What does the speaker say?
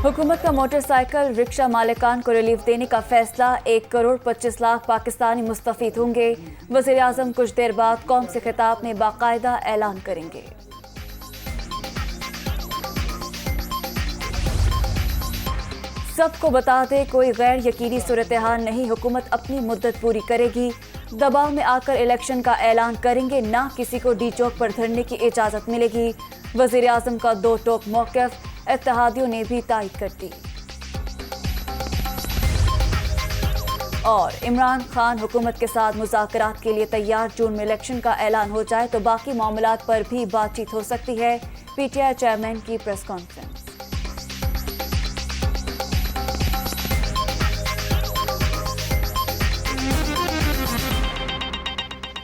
हुकूमत का motorcycle rickshaw मालिकान को रिलीफ देने का फैसला। 1 करोड़ 25 लाख पाकिस्तानी मुस्तफीद होंगे। वज़ीर आज़म कुछ देर बाद कौम से खिताब में बाकायदा ऐलान करेंगे। सबको बता दे, कोई गैर यकीनी सूरत हाल नहीं। हुकूमत अपनी मुद्दत पूरी करेगी। दबाव में आकर इलेक्शन का ऐलान करेंगे, ना किसी को डी चौक पर धरने की इजाज़त मिलेगी। वज़ीर आज़म का दो टोक मौक़िफ़ इत्तेहादियों ने भी तायद कर दी। और इमरान खान हुकूमत के साथ मुज़ाकरात के लिए तैयार। जून में इलेक्शन का ऐलान हो जाए तो बाकी मामलात पर भी बातचीत हो सकती है। PTI चेयरमैन की प्रेस कॉन्फ्रेंस।